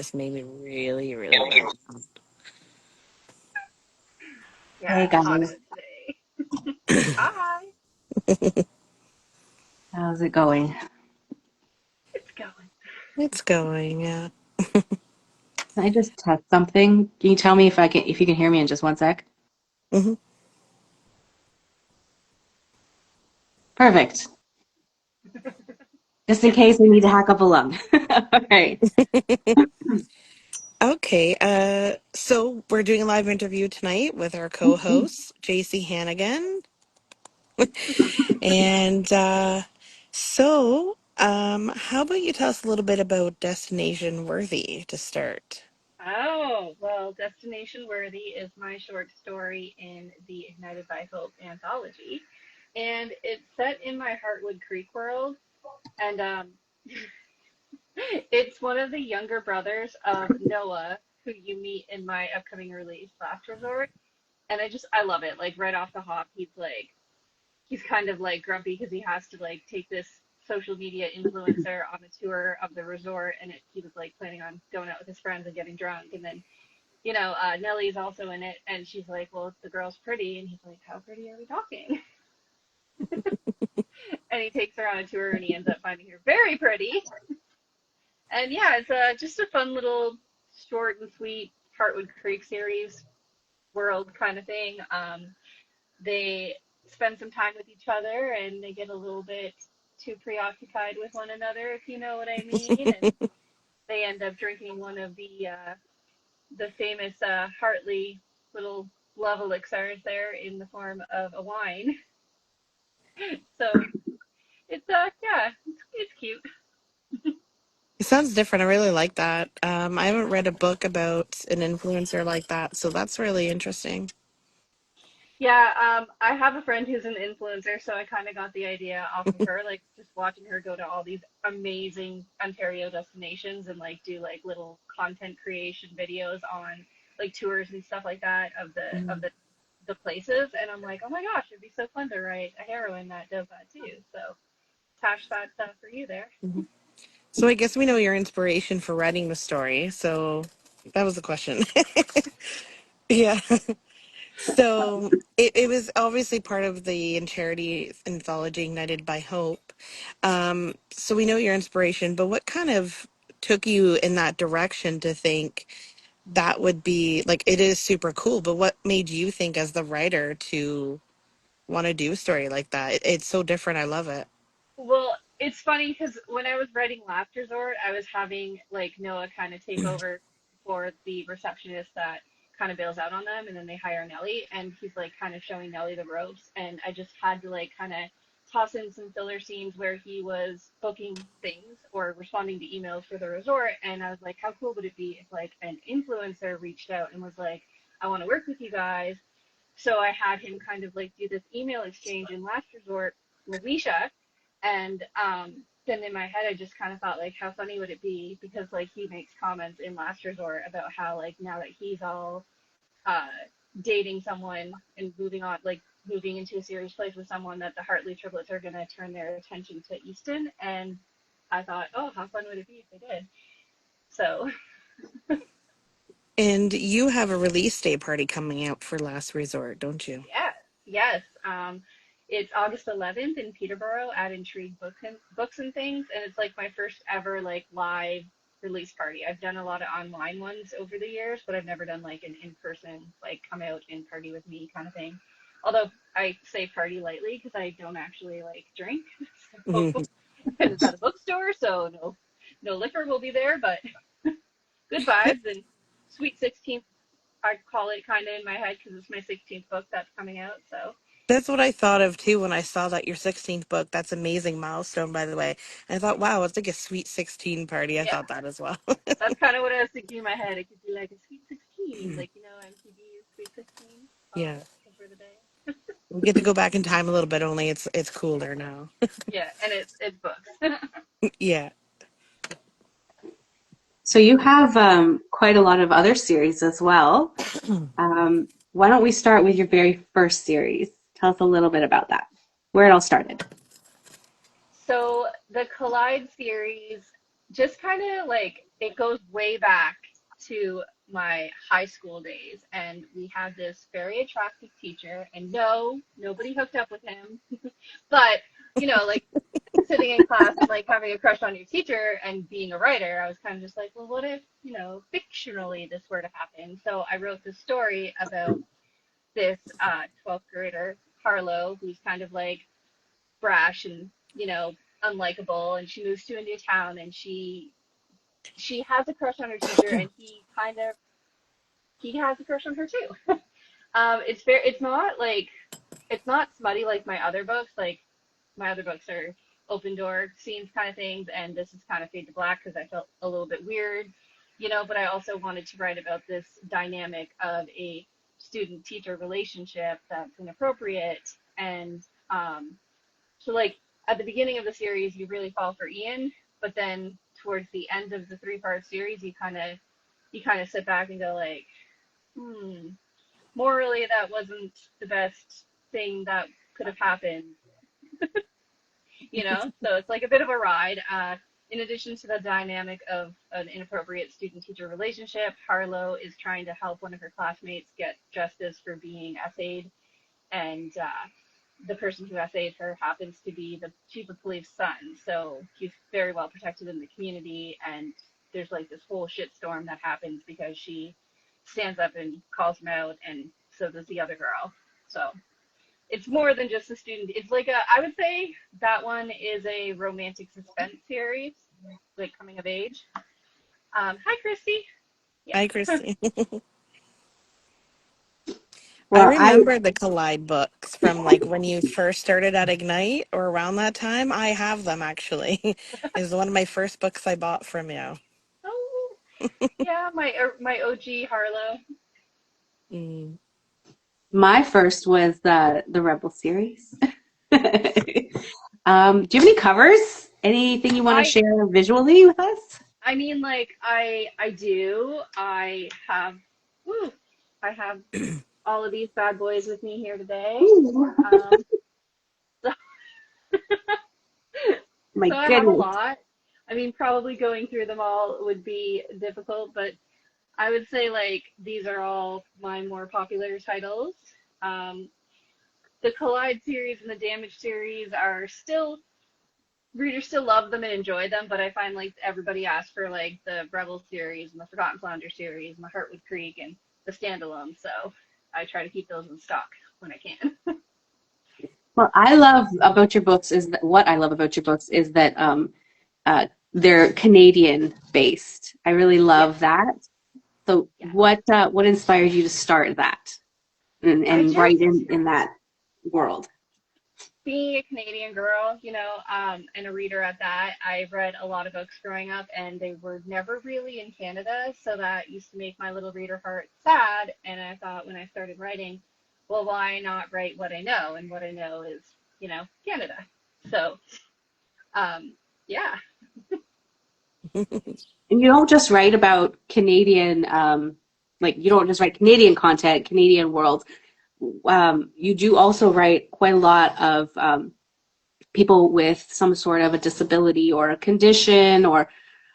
This made me really, really mad. Yeah, Hey it's hot guys, out today. Hi. how's it going? It's going. It's going, yeah. Can I just test something? Can you tell me if you can hear me in just one sec? Hmm. Perfect. Just in case we need to hack up a lung. All right. Okay, so we're doing a live interview tonight with our Mhm. co-host, JC Hannigan. And how about you tell us a little bit about Destination Worthy to start? Oh, well, Destination Worthy is my short story in the Ignited by Hope anthology. And it's set in my Heartwood Creek world. And it's one of the younger brothers of Noah, who you meet in my upcoming release, Last Resort. And I love it. Like, right off the hop, he's kind of like grumpy because he has to like take this social media influencer on a tour of the resort, and he was like planning on going out with his friends and getting drunk, and then Nellie's also in it, and she's like, well, the girl's pretty, and he's like, how pretty are we talking? And he takes her on a tour, and he ends up finding her very pretty. And yeah, it's just a fun little short and sweet Heartwood Creek series world kind of thing. They spend some time with each other and they get a little bit too preoccupied with one another, if you know what I mean. And they end up drinking one of the famous Hartley little love elixirs there in the form of a wine. So it's yeah, it's cute. It sounds different. I really like that. I haven't read a book about an influencer like that, so that's really interesting. Yeah, I have a friend who's an influencer, so I kind of got the idea off of her, like just watching her go to all these amazing Ontario destinations and like do like little content creation videos on like tours and stuff like that of Mhm. the places, and I'm like, oh my gosh, it'd be so fun to write a heroine that does that too. So Tash, that's for you there. Mhm. So I guess we know your inspiration for writing the story. So that was the question. Yeah. So it was obviously part of the charity anthology Ignited by Hope. So we know your inspiration, but what kind of took you in that direction to think that would be like it is super cool, but what made you think as the writer to want to do a story like that? It's so different. I love it. Well, it's funny because when I was writing Last Resort, I was having like Noah kind of take over for the receptionist that kind of bails out on them, and then they hire Nellie, and he's like kind of showing Nellie the ropes, and I just had to like kind of toss in some filler scenes where he was booking things or responding to emails for the resort, and I was like, how cool would it be if like an influencer reached out and was like, I want to work with you guys. So I had him kind of like do this email exchange in Last Resort with Misha, and then in my head, I just kind of thought, like, how funny would it be? Because, like, he makes comments in Last Resort about how, like, now that he's all uh, dating someone and moving on, like, moving into a serious place with someone, that the Hartley triplets are going to turn their attention to Easton. And I thought, oh, how fun would it be if they did? So, And you have a release day party coming out for Last Resort, don't you? yeah, yes. It's August 11th in Peterborough at Intrigue Books and Things, and it's like my first ever like live release party. I've done a lot of online ones over the years, but I've never done like an in-person like come out and party with me kind of thing. Although I say party lightly because I don't actually like drink, so Mhm. and it's at a bookstore, so no liquor will be there, but good vibes and sweet 16th. I call it kind of in my head because it's my 16th book that's coming out. So That's what I thought of too when I saw that your 16th book. That's amazing milestone, by the way. And I thought, wow, it's like a sweet 16 party. I yeah, thought that as well. that's kind of what I was thinking in my head. It could be like a sweet 16, like MTV's Sweet 16 Yeah. over the day. We get to go back in time a little bit, only it's cooler now. Yeah, and it's books. Yeah. So you have quite a lot of other series as well. Why don't we start with your very first series? Tell us a little bit about that, where it all started. So the Collide series just kind of like it goes way back to my high school days, and we had this very attractive teacher, and no, nobody hooked up with him, but like sitting in class and like having a crush on your teacher and being a writer, I was kind of just like, well, what if, fictionally this were to happen? So I wrote this story about this 12th grader, Harlow, who's kind of like brash and, unlikable, and she moves to a new town, and she has a crush on her teacher, and he has a crush on her too. It's not smutty like my other books. Like my other books are open door scenes kind of things, and this is kind of fade to black because I felt a little bit weird, but I also wanted to write about this dynamic of a student teacher relationship that's inappropriate. And so like at the beginning of the series you really fall for Ian, but then towards the end of the 3-part series you kind of sit back and go like, morally that wasn't the best thing that could have happened. So it's like a bit of a ride. In addition to the dynamic of an inappropriate student-teacher relationship, Harlow is trying to help one of her classmates get justice for being essayed, and the person who essayed her happens to be the chief of police's son, so he's very well protected in the community, and there's like this whole shitstorm that happens because she stands up and calls him out, and so does the other girl. So it's more than just a student. It's like I would say that one is a romantic suspense series, like coming of age. Hi, Christy. Yeah. Hi, Christy. I Well, remember the Collide books from like when you first started at Ignite or around that time. I have them actually. It was one of my first books I bought from you. Oh, yeah, my OG Harlow. Mm. my first was the Rebel series. Do you have any covers? Anything you want to I share visually with us? I mean, like I do. Woo, I have all of these bad boys with me here today. Ooh, Um, so, my so I have a goodness. lot. I mean, probably going through them all would be difficult, but I would say like these are all my more popular titles. Um, the Collide series and the Damage series are still readers still love them and enjoy them, but I find like everybody asks for like the Rebel series and the Forgotten Flounder series and the Heartwood Creek and the standalone. So I try to keep those in stock when I can. Well, what I love about your books is that they're Canadian based. I really Yes, love that. So yes. what inspired you to start that I and write just in that world? being a Canadian girl, and a reader at that, I read a lot of books growing up, and they were never really in Canada, so that used to make my little reader heart sad. And I thought when I started writing, well, why not write what I know? And what I know is, Canada. So, yeah, And you don't just write about Canadian, like you don't just write Canadian content, Canadian world. You do also write quite a lot of people with some sort of a disability or a condition or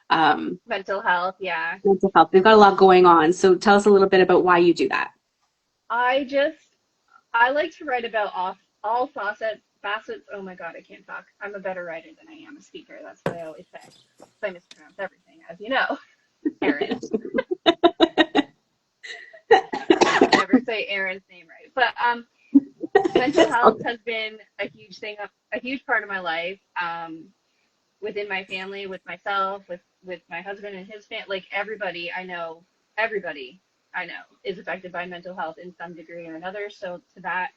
mental health, yeah. mental health. They've got a lot going on. So tell us a little bit about why you do that. I just I like to write about all facets. Oh my God, I can't talk. I'm a better writer than I am a speaker. That's what I always say. So I mispronounce everything, as you know, Erin. I can never say Erin's name right. But mental health has been a huge thing, a huge part of my life. Within my family, with myself, with my husband and his family, like everybody I know is affected by mental health in some degree or another. So to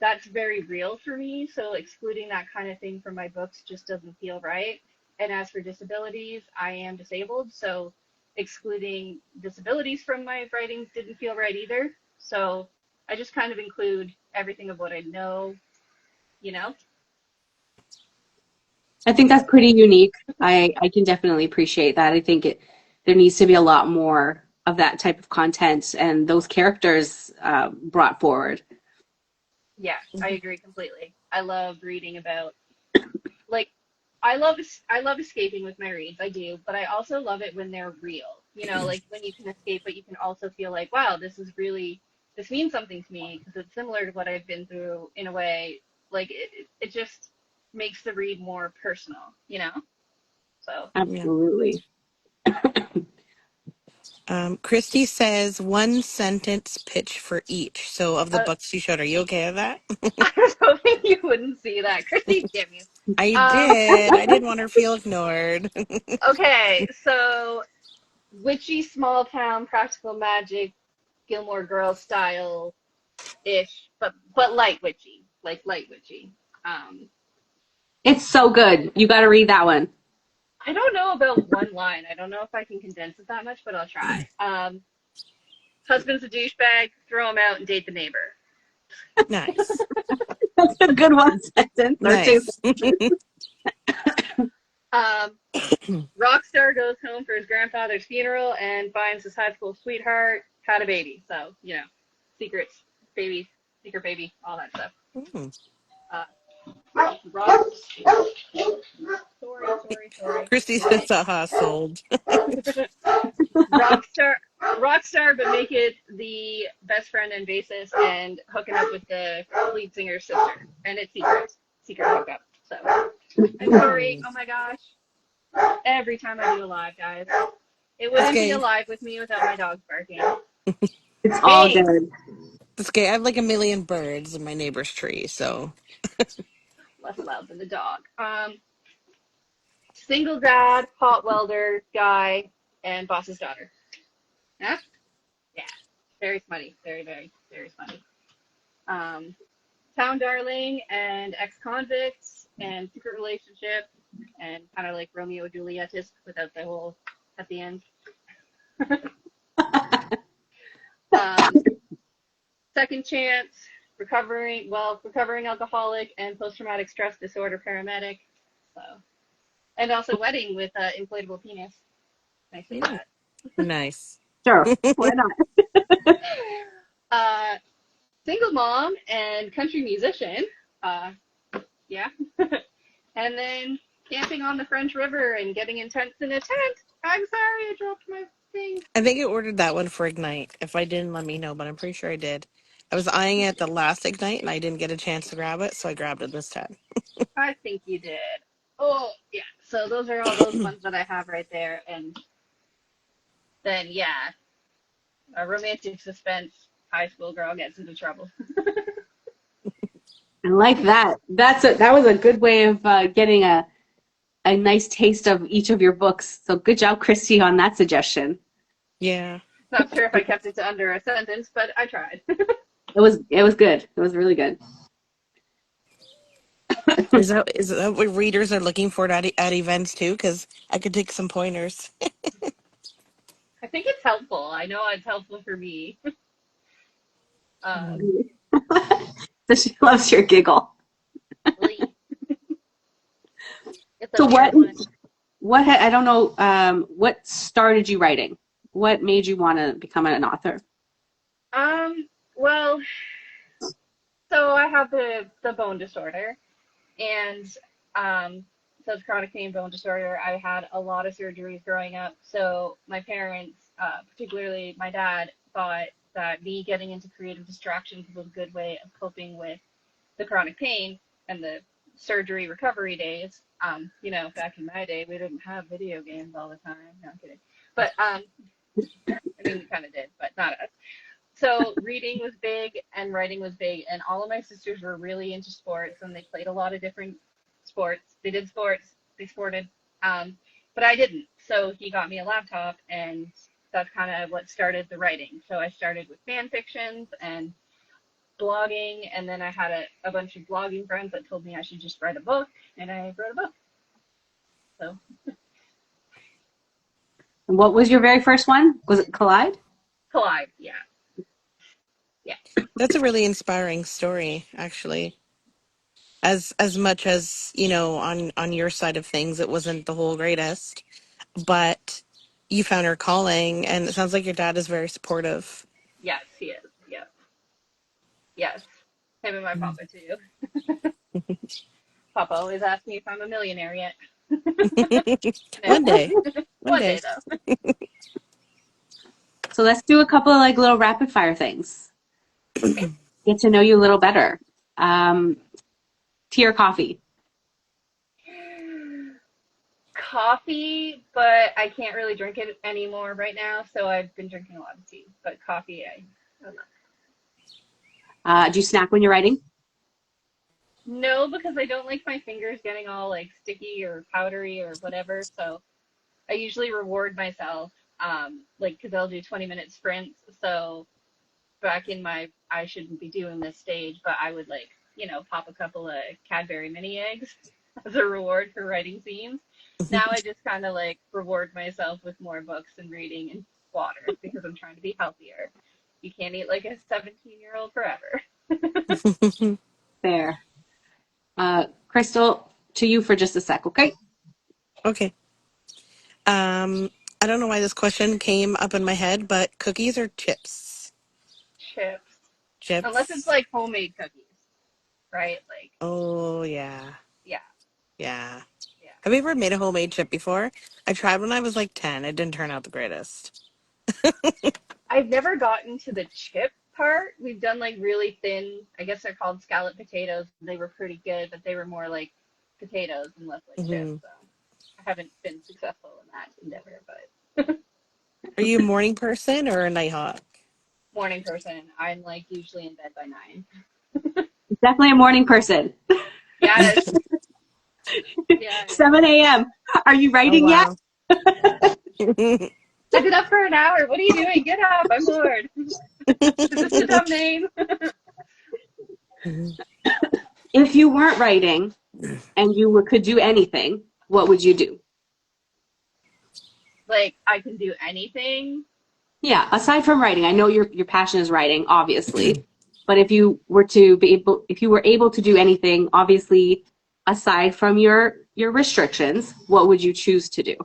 that's very real for me. So excluding that kind of thing from my books just doesn't feel right. And as for disabilities, I am disabled, so excluding disabilities from my writings didn't feel right either. So I just kind of include everything of what I know, you know? I think that's pretty unique. I can definitely appreciate that. I think there needs to be a lot more of that type of content and those characters brought forward. Yeah, I agree completely. I love reading about, like, I love escaping with my reads. I do, but I also love it when they're real. You know, like when you can escape, but you can also feel like, wow, this means something to me because it's similar to what I've been through in a way. Like it just makes the read more personal, you know? So Yeah. Absolutely. Christy says one sentence pitch for each. So of the uh, books you showed, are you okay with that? I was hoping you wouldn't see that. Christy, damn you. I Um, did. I didn't want her to feel ignored. okay, so witchy small town practical magic Gilmore Girls style ish, but light witchy, like light witchy. Um, It's so good. You got to read that one. I don't know about one line. I don't know if I can condense it that much, but I'll try. Husband's a douchebag, throw him out and date the neighbor. Nice. That's a good one sentence or two. Nice. Um, Rockstar goes home for his grandfather's funeral and finds his high school sweetheart had a baby. So, you know, secrets, baby, secret baby, all that stuff. Mm. Uh, Rock, sorry. Christy says, aha, sold. Rockstar, Rockstar, but make it the best friend and bassist and hooking up with the lead singer's sister. And it's secret hookup. So, I'm sorry. Oh my gosh. Every time I do a live, guys. It That's wouldn't be gay. alive with me without my dogs barking. It's all Hey, good. That's gay. I have like a million birds in my neighbor's tree, so less loud than the dog. Single dad, hot welder guy, and boss's daughter. Yeah, yeah, very funny, very funny. Um, town darling and ex-convicts and secret relationship and kind of like Romeo and Juliet without the whole at the end. Um, second chance, recovering alcoholic and post-traumatic stress disorder paramedic. So, and also wedding with inflatable penis. Can I say mm, that? nice. Sure. Why not? Uh, single mom and country musician. Uh, yeah. And then camping on the French River and getting in tents in a tent. I'm sorry, I dropped my thing. I think I ordered that one for Ignite. If I didn't, let me know, but I'm pretty sure I did. I was eyeing it the last Ignite and I didn't get a chance to grab it, so I grabbed it this time. I think you did. Oh, yeah. So those are all those ones that I have right there. And then, yeah, a romantic suspense high school girl gets into trouble. I like that. That was a good way of getting a nice taste of each of your books. So good job, Christy, on that suggestion. Yeah. Not sure if I kept it to under a sentence, but I tried. It was good. It was really good. Is that what readers are looking for at events too? Because I could take some pointers. I think it's helpful. I know it's helpful for me. Um, Mm. So she loves your giggle. Lee, it's a So weird one. I don't know, what started you writing? What made you want to become an author? Well, so I have the bone disorder, and so it's chronic pain bone disorder. I had a lot of surgeries growing up, so my parents, particularly my dad, thought that me getting into creative distractions was a good way of coping with the chronic pain and the surgery recovery days. You know, back in my day, we didn't have video games all the time. No, I'm kidding. But I mean, we kind of did, but not us. So reading was big and writing was big, and all of my sisters were really into sports, and they played a lot of different sports. They did sports, they sported, but I didn't. So he got me a laptop, and that's kind of what started the writing. So I started with fan fictions and blogging, and then I had a bunch of blogging friends that told me I should just write a book, and I wrote a book. So And what was your very first one? Was it Collide? Collide, yeah, yeah, That's a really inspiring story, actually. As much as, on your side of things, it wasn't the whole greatest, but you found your calling, and it sounds like your dad is very supportive. yes, he is, yes, yes. Him and my papa too. Papa always asks me if I'm a millionaire yet. No. One day. One One day. day though. So let's do a couple of like little rapid fire things. Okay. Get to know you a little better. Tea or coffee? Coffee, but I can't really drink it anymore right now, so I've been drinking a lot of tea. But coffee, I don't know. Do you snack when you're writing? No, because I don't like my fingers getting all like sticky or powdery or whatever. So I usually reward myself, like because I'll do 20-minute sprints. So back in my I shouldn't be doing this stage, but I would like, pop a couple of Cadbury mini eggs as a reward for writing scenes. Now I just kind of like reward myself with more books and reading and water because I'm trying to be healthier. You can't eat like a 17-year-old forever. Fair. Crystal, to you for just a sec, okay? Okay. I don't know why this question came up in my head, but cookies or chips? Chips. Unless it's Chips. like homemade cookies, right? Like, Oh, yeah. yeah, Yeah. yeah. Have you ever made a homemade chip before? I tried when I was like 10. It didn't turn out the greatest. I've never gotten to the chip part. We've done like really thin, I guess they're called scallop potatoes. They were pretty good, but they were more like potatoes and less like chips. Hmm. So I haven't been successful in that endeavor, but Are you a morning person or a night hawk? morning person. I'm like usually in bed by 9. Definitely a morning person. Yes. Yeah, yeah. 7 a.m. Are you Oh, writing yet? wow. I've been up for an hour. What are you doing? Get up. I'm bored. Is this a dumb name? If you weren't writing and you could do anything, what would you do? Like I can do anything. Yeah, aside from writing, I know your passion is writing, obviously, but if you were able to do anything, obviously, aside from your restrictions, what would you choose to do?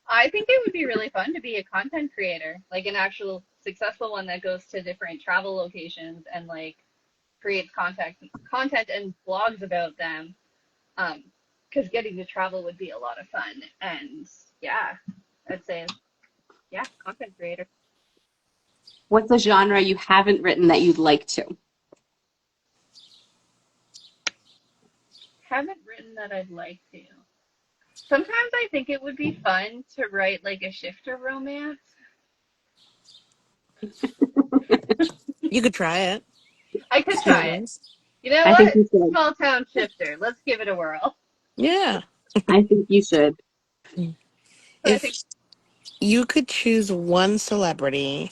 I think it would be really fun to be a content creator, like an actual successful one that goes to different travel locations and like creates content and blogs about them. Because getting to travel would be a lot of fun. And yeah, I'd say yeah, content creator. What's a genre you haven't written that you'd like to? Haven't written that I'd like to. Sometimes I think it would be fun to write like a shifter romance. You could try it. I could See how it try it. goes. You know I think what? you should. Small town shifter. Let's give it a whirl. Yeah. I think you should. But I think If you could choose one celebrity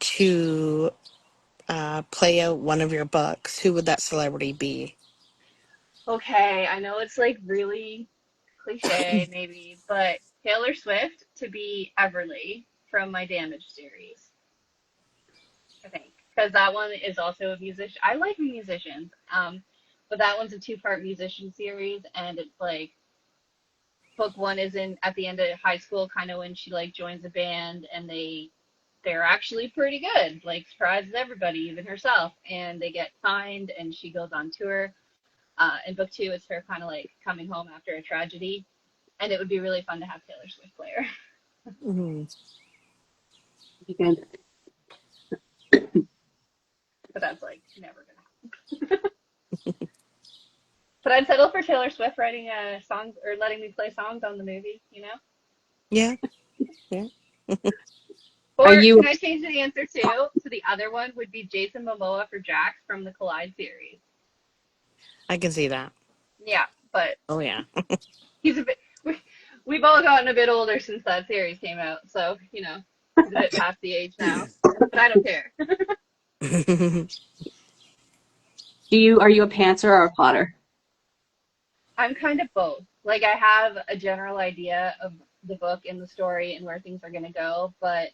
to play out one of your books, who would that celebrity be? okay, I know it's like really cliche maybe, but Taylor Swift to be Everly from my Damage series, I think. Because that one is also a musician. I like musicians. But that one's a two-part musician series, and it's like book one is in at the end of high school, kind of when she like joins a band, and they're actually pretty good, like surprises everybody, even herself, and they get signed, and she goes on tour. In book two, it's her kind of like coming home after a tragedy, and it would be really fun to have Taylor Swift play her. Mhm. You can. But that's like never gonna happen. But I'd settle for Taylor Swift writing songs or letting me play songs on the movie. Yeah. Yeah. Are Or you can I change the answer too? To the other one would be Jason Momoa for Jax from the Collide series. I can see that. Yeah, but Oh, yeah. he's a bit. We've all gotten a bit older since that series came out, so he's a bit past the age now. But I don't care. are you a pantser or a plotter? I'm kind of both. Like I have a general idea of the book and the story and where things are gonna go, but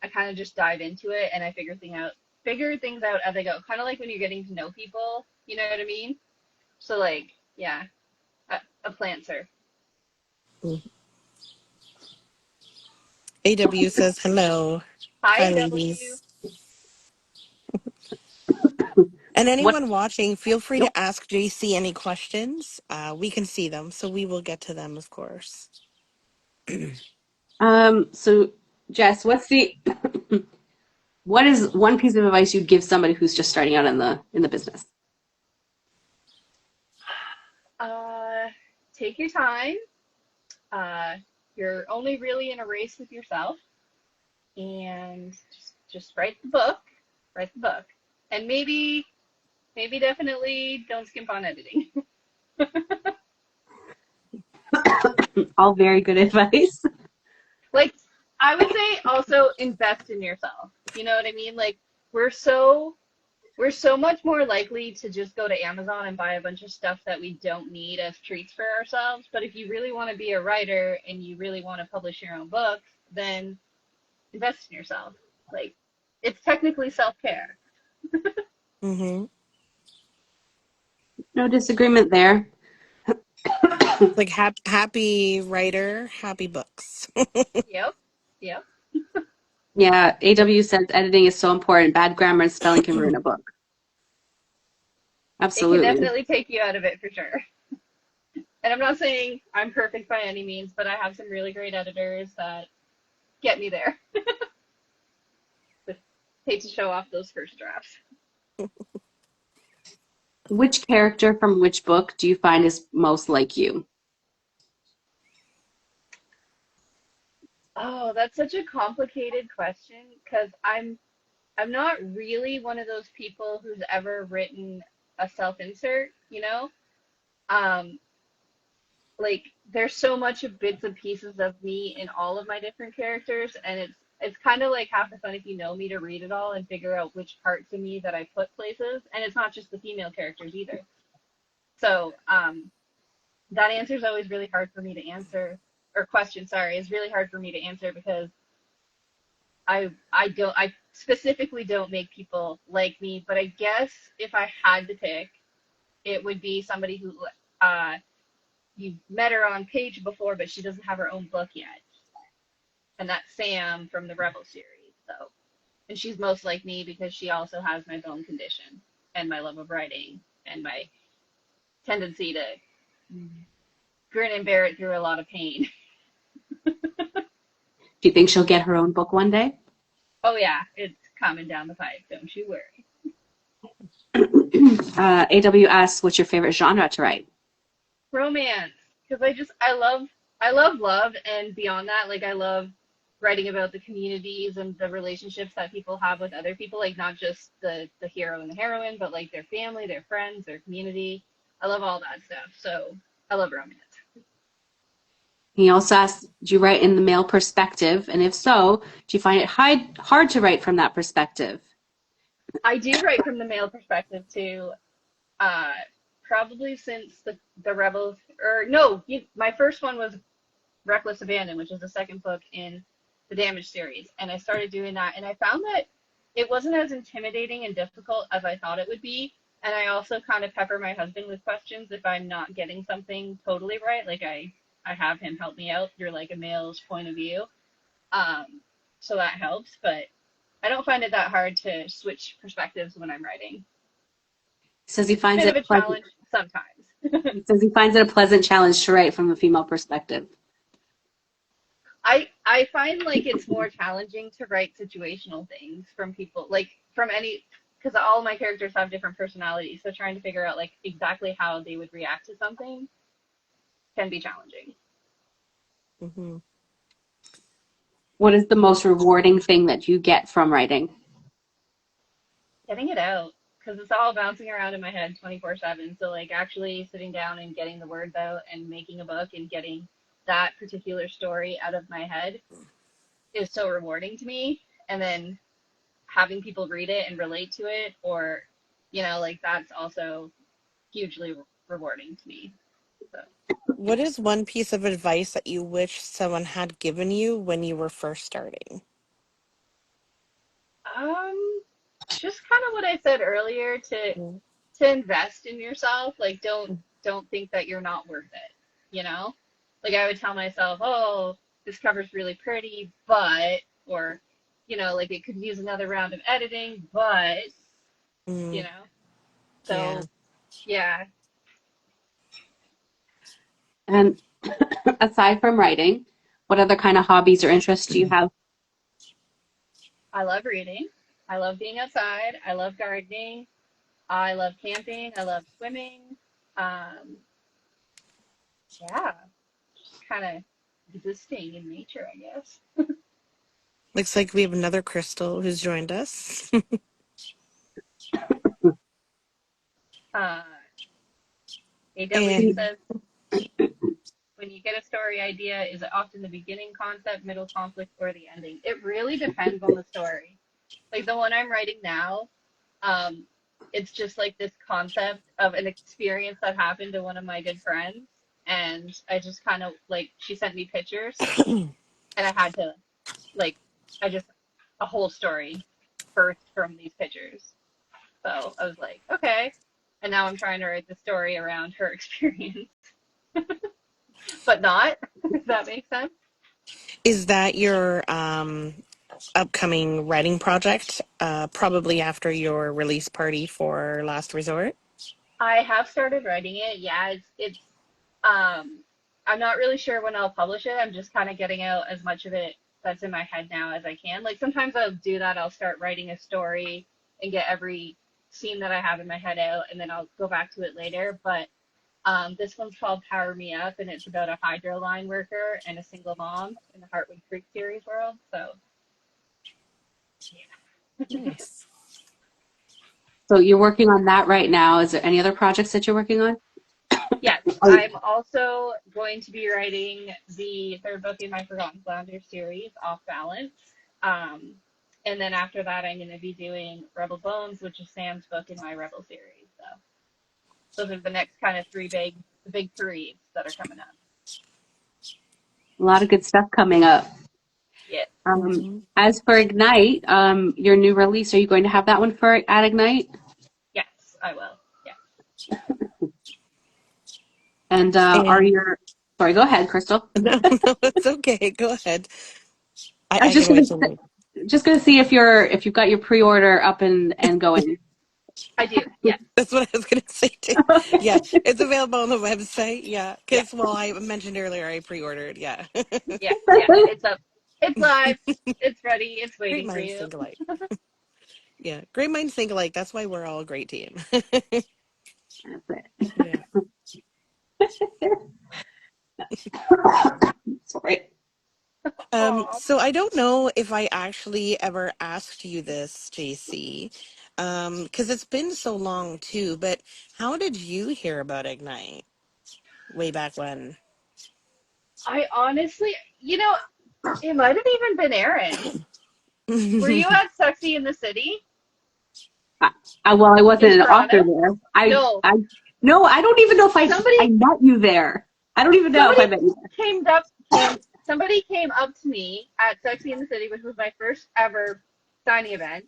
I kind of just dive into it and I figure things out as I go. Kind of like when you're getting to know people, you know what I mean? So like, yeah, a planter. AW says hello. Hi, Hi, W. ladies. And What? anyone watching, feel free Yep. to ask JC any questions. We can see them, so we will get to them, of course. So Jess, what is one piece of advice you'd give somebody who's just starting out in the business? Uh, Take your time. Uh, you're only really in a race with yourself, and just write the book, and maybe definitely don't skimp on editing. All very good advice. Like, I would say also invest in yourself. You know what I mean? Like, we're so we're so much more likely to just go to Amazon and buy a bunch of stuff that we don't need as treats for ourselves. But if you really want to be a writer and you really want to publish your own books, then invest in yourself. Like, it's technically self-care. Mm-hmm. No disagreement there. Like happy writer, happy books. Yep. Yep. Yeah, AW says editing is so important. Bad grammar and spelling can ruin a book. It can Absolutely. definitely take you out of it for sure. And I'm not saying I'm perfect by any means, but I have some really great editors that get me there. But hate to show off those first drafts. Which character from which book do you find is most like you? Oh, that's such a complicated question because I'm not really one of those people who's ever written a self-insert, you know? Um, like there's so much of bits and pieces of me in all of my different characters, and it's kind of like half the fun if you know me to read it all and figure out which parts of me that I put places. And it's not just the female characters either. So that answer is always really hard for me to answer, or question, sorry, is really hard for me to answer because I specifically don't make people like me, but I guess if I had to pick, it would be somebody who uh you've met her on page before, but she doesn't have her own book yet. And that's Sam from the Rebel series. So, and she's most like me because she also has my bone condition and my love of writing and my tendency to grin and bear it through a lot of pain. Do you think she'll get her own book one day? Oh yeah, it's coming down the pipe, don't you worry. AWS, what's your favorite genre to write? Romance, because I love love, and beyond that, like I love writing about the communities and the relationships that people have with other people, like not just the hero and the heroine, but like their family, their friends, their community. I love all that stuff. So I love romance. He also asked, do you write in the male perspective? And if so, do you find it hard to write from that perspective? I do write from the male perspective too. Uh, Probably since the Rebels, or no, my first one was Reckless Abandon, which is the second book in the Damage series. And I started doing that, and I found that it wasn't as intimidating and difficult as I thought it would be. And I also kind of pepper my husband with questions if I'm not getting something totally right. Like I have him help me out through like a male's point of view. Um, so that helps, but I don't find it that hard to switch perspectives when I'm writing. He says he It's a finds bit of it a pleasant. challenge sometimes. He says he finds it a pleasant challenge to write from a female perspective. I find like it's more challenging to write situational things from people like from any because all my characters have different personalities, so trying to figure out like exactly how they would react to something can be challenging. Mm-hmm. What is the most rewarding thing that you get from writing? Getting it out because it's all bouncing around in my head 24/7. So like actually sitting down and getting the words out and making a book and getting that particular story out of my head is so rewarding to me. And then having people read it and relate to it, or like that's also hugely rewarding to me. So What is one piece of advice that you wish someone had given you when you were first starting? um just kind of what I said earlier, to invest in yourself. Like don't think that you're not worth it, you know? Like I would tell myself, "Oh, this cover's really pretty, but," or like it could use another round of editing, but, you Mm-hmm. know. Yeah. So yeah, And aside from writing, what other kind of hobbies or interests do you have? I love reading. I love being outside. I love gardening. I love camping. I love swimming. Um, yeah, just kind of existing in nature, I guess. Looks like we have another Crystal who's joined us. Uh, AW And says when you get a story idea, is it often the beginning concept, middle conflict, or the ending? It really depends on the story. Like the one I'm writing now, um, it's just like this concept of an experience that happened to one of my good friends. And I just kind of like, she sent me pictures and I had to, like, I just, a whole story birthed from these pictures. So I was like, okay. And now I'm trying to write the story around her experience, but not, if that makes sense. is that your upcoming writing project? Probably after your release party for Last Resort? I have started writing it. Yeah, um I'm not really sure when I'll publish it. I'm just kind of getting out as much of it that's in my head now as I can. Like sometimes I'll do that. I'll start writing a story and get every scene that I have in my head out and then I'll go back to it later. But this one's called Power Me Up and it's about a hydro line worker and a single mom in the Heartwood Creek series world. So Nice. So you're working on that right now. Is there any other projects that you're working on? yes, Are you, I'm also going to be writing the third book in my Forgotten Flounder series, Off Balance. Um, and then after that, I'm going to be doing Rebel Bones, which is Sam's book in my Rebel series. So those are the next kind of the big three that are coming up. a lot of good stuff coming up. Yes, Hmm. As for Ignite, your new release, are you going to have that one for at Ignite? yes, I will. Yeah, And are And your sorry, go ahead, Crystal. no, no, it's okay. Go ahead. I was I can wait till just gonna see if you've got your pre-order up and going. I do. Yes, that's what I was gonna say too. Yeah, it's available on the website. Yeah, yeah, because well, I mentioned earlier I pre-ordered. Yeah, yeah, yeah. It's up. It's live. It's ready. It's great waiting for minds you. think alike. Yeah, great minds think alike. That's why we're all a great team. That's Yeah. it. Sorry. Oh, So I don't know if I actually ever asked you this, JC, because it's been so long too. But how did you hear about Ignite way back when? I honestly, it might have even been Aaron. Were you at Sexy in the City I, well, I in wasn't an Toronto? author there. No. I no, I don't even know if I Somebody met you there. I don't even know if somebody I met you there. somebody came up to me at Sexy in the City, which was my first ever signing event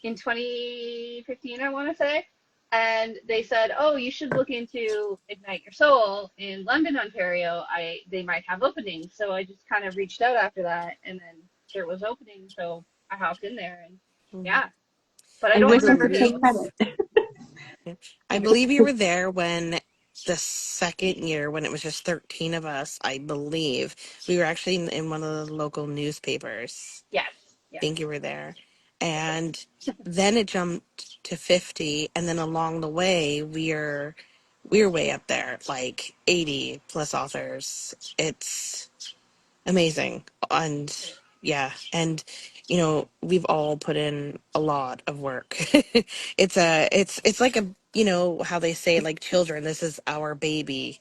in 2015, I want to say. And they said, "Oh, you should look into Ignite Your Soul in London, Ontario. They might have openings." So I just kind of reached out after that, and then there was opening, so I hopped in there, and yeah, but I I don't wish I I remember could take believe. who. credit. Yeah. I believe you were there when the second year, when it was just 13 of us, I believe. We were actually in one of the local newspapers. Yes, I yes, think you were there. that's right. And then it jumped to 50. And then along the way, we're way up there, like 80 plus authors. It's amazing. And yeah, and we've all put in a lot of work. It's like a, how they say, like, children, this is our baby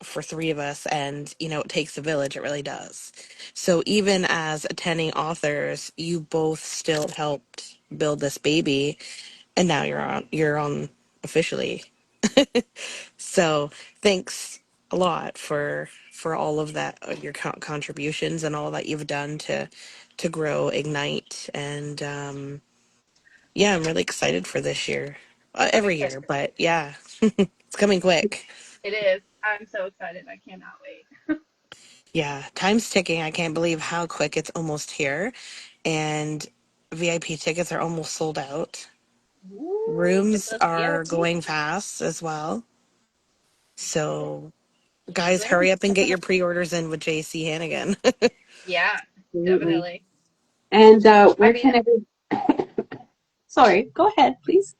for three of us, and it takes a village. It really does. So even as attending authors, you both still helped build this baby, and now you're on officially. So thanks a lot for all of that, your contributions and all that you've done to grow Ignite. And yeah, I'm really excited for this year. I'm Every excited year, for it. but yeah, it's coming quick. It is. I'm so excited. I cannot wait. Yeah, time's ticking. I can't believe how quick it's almost here, and VIP tickets are almost sold out. Get Rooms those are POs. going fast as well. So, guys, Amazing. hurry up and get your pre-orders in with JC Hannigan. Yeah, Absolutely. definitely. And I where mean, can every... Sorry, go ahead, please.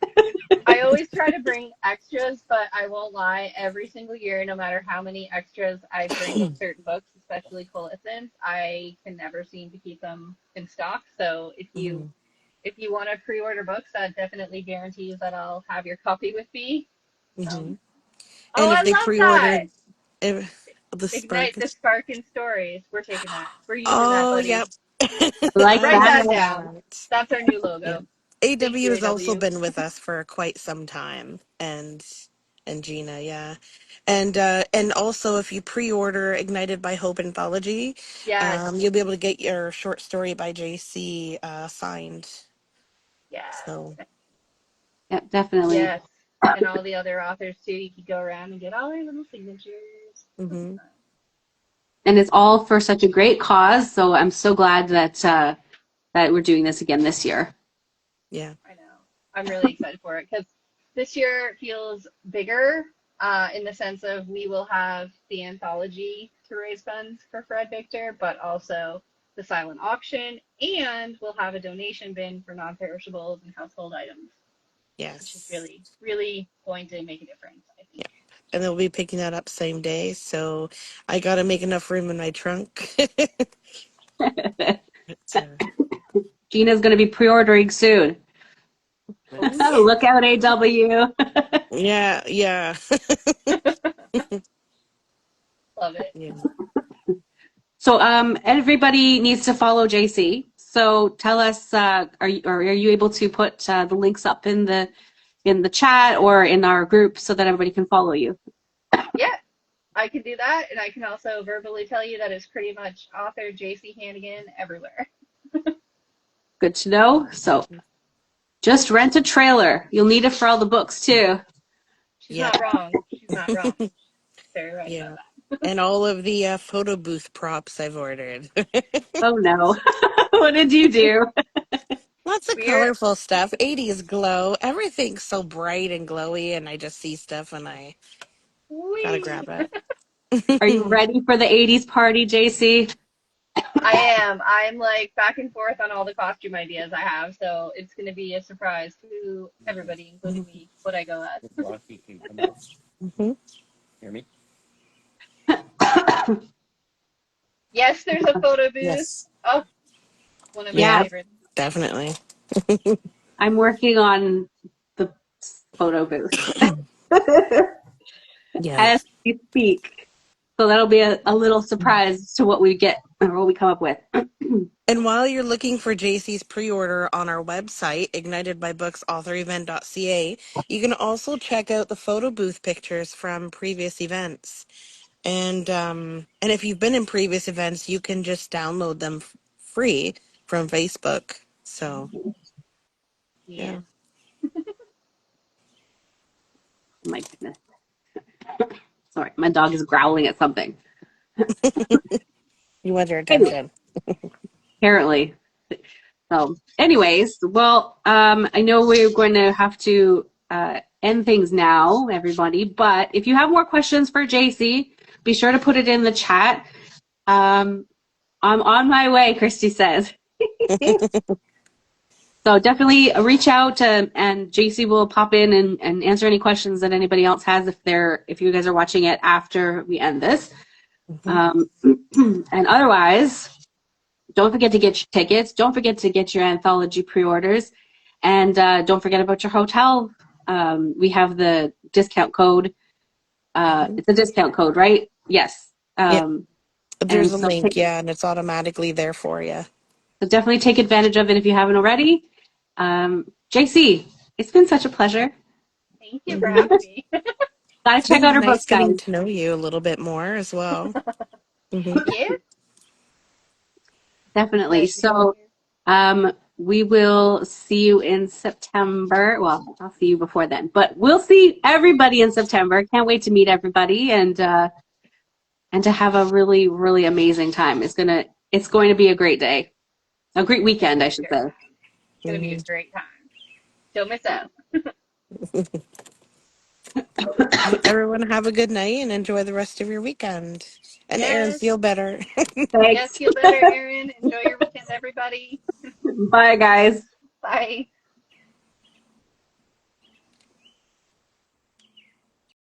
I always try to bring extras, but I won't lie. Every single year, no matter how many extras I bring of certain books, especially coalitions, I can never seem to keep them in stock. So Mhm. if you want to pre-order books, that definitely guarantees that I'll have your copy with me. Mhm. Oh, And if I they love that. pre-ordered if the Ignite spark the is, spark in stories. We're taking that. We're using that, oh, buddy. yep. Like I Write that that. love down. that. That's our new Yeah. logo. Thank AW you, has also AW. been with us for quite some time, and Gina, yeah. And also if you pre-order Ignited by Hope anthology, Yes, you'll be able to get your short story by JC signed. So, yes, Yep, definitely. yes. And all the other authors too. You could go around and get all their little signatures. It'll be hmm fun. And it's all for such a great cause. So I'm so glad that that we're doing this again this year. yeah. I know. I'm really excited for it because this year feels bigger in the sense of we will have the anthology to raise funds for Fred Victor, but also the silent auction, and we'll have a donation bin for non-perishables and household items, which is Yes. really, really going to make a difference, I Yeah. think. And they'll be picking that up same day. So I got to make enough room in my trunk. But, Gina's going to be pre-ordering soon. Oh, let's, Look yeah. out, AW. yeah, yeah. Love it. So everybody needs to follow JC. So tell us, are you able to put the links up in the chat or in our group so that everybody can follow you? Yeah, I can do that, and I can also verbally tell you that it's pretty much author JC Hannigan everywhere. Good to know. So just rent a trailer. You'll need it for all the books too. She's Yep. not wrong. She's not wrong. She's very right about Yeah. that. And all of the photo booth props I've ordered. Oh no. What did you do? Lots of We're colorful stuff. 80s glow. Everything's so bright and glowy, and I just see stuff and I gotta we. grab it. Are you ready for the 80s party, JC? I am. I'm like back and forth on all the costume ideas I have, so it's going to be a surprise to everybody, including me, what I go as. Mhm. Yes, there's a photo booth. Yes. Oh, one of my Yeah, Yeah, favorites. definitely. I'm working on the photo booth Yeah. as we speak. So that'll be a little surprise to what we get or what we come up with. And while you're looking for JC's pre-order on our website, ignitedbybooksauthorevent.ca, you can also check out the photo booth pictures from previous events. And if you've been in previous events, you can just download them free from Facebook. So, Yes. yeah. Oh my goodness. Sorry, my dog is growling at something. You want your Anyway, attention. apparently. So, anyways, well, I know we're going to have to end things now, everybody. But if you have more questions for JC, be sure to put it in the chat. I'm on my way, Christy says. So definitely reach out and JC will pop in and answer any questions that anybody else has if you guys are watching it after we end this. Mhm. And otherwise, don't forget to get your tickets. Don't forget to get your anthology pre-orders. And don't forget about your hotel. We have the discount code. Mhm. It's a discount code, right? Yes. Yeah, And there's a so, link, yeah, and it's automatically there for you. so definitely take advantage of it if you haven't already. JC, it's been such a pleasure. Thank you for Hmm. having me. Gotta It's check out been her books, nice getting guys. to know you a little bit more as well. Hmm. Yeah, Definitely. glad to be So, here. we will see you in September. Well, I'll see you before then, but we'll see everybody in September. Can't wait to meet everybody and to have a really, really amazing time. It's going to be a great day, a great For weekend, I should sure. say. It's going to be Hmm. a great time. Don't miss out. Well, everyone have a good night and enjoy the rest of your weekend. And Erin, Yes. feel better. Yes, Thanks. feel better, Erin. Enjoy your weekend, everybody. Bye, guys. Bye.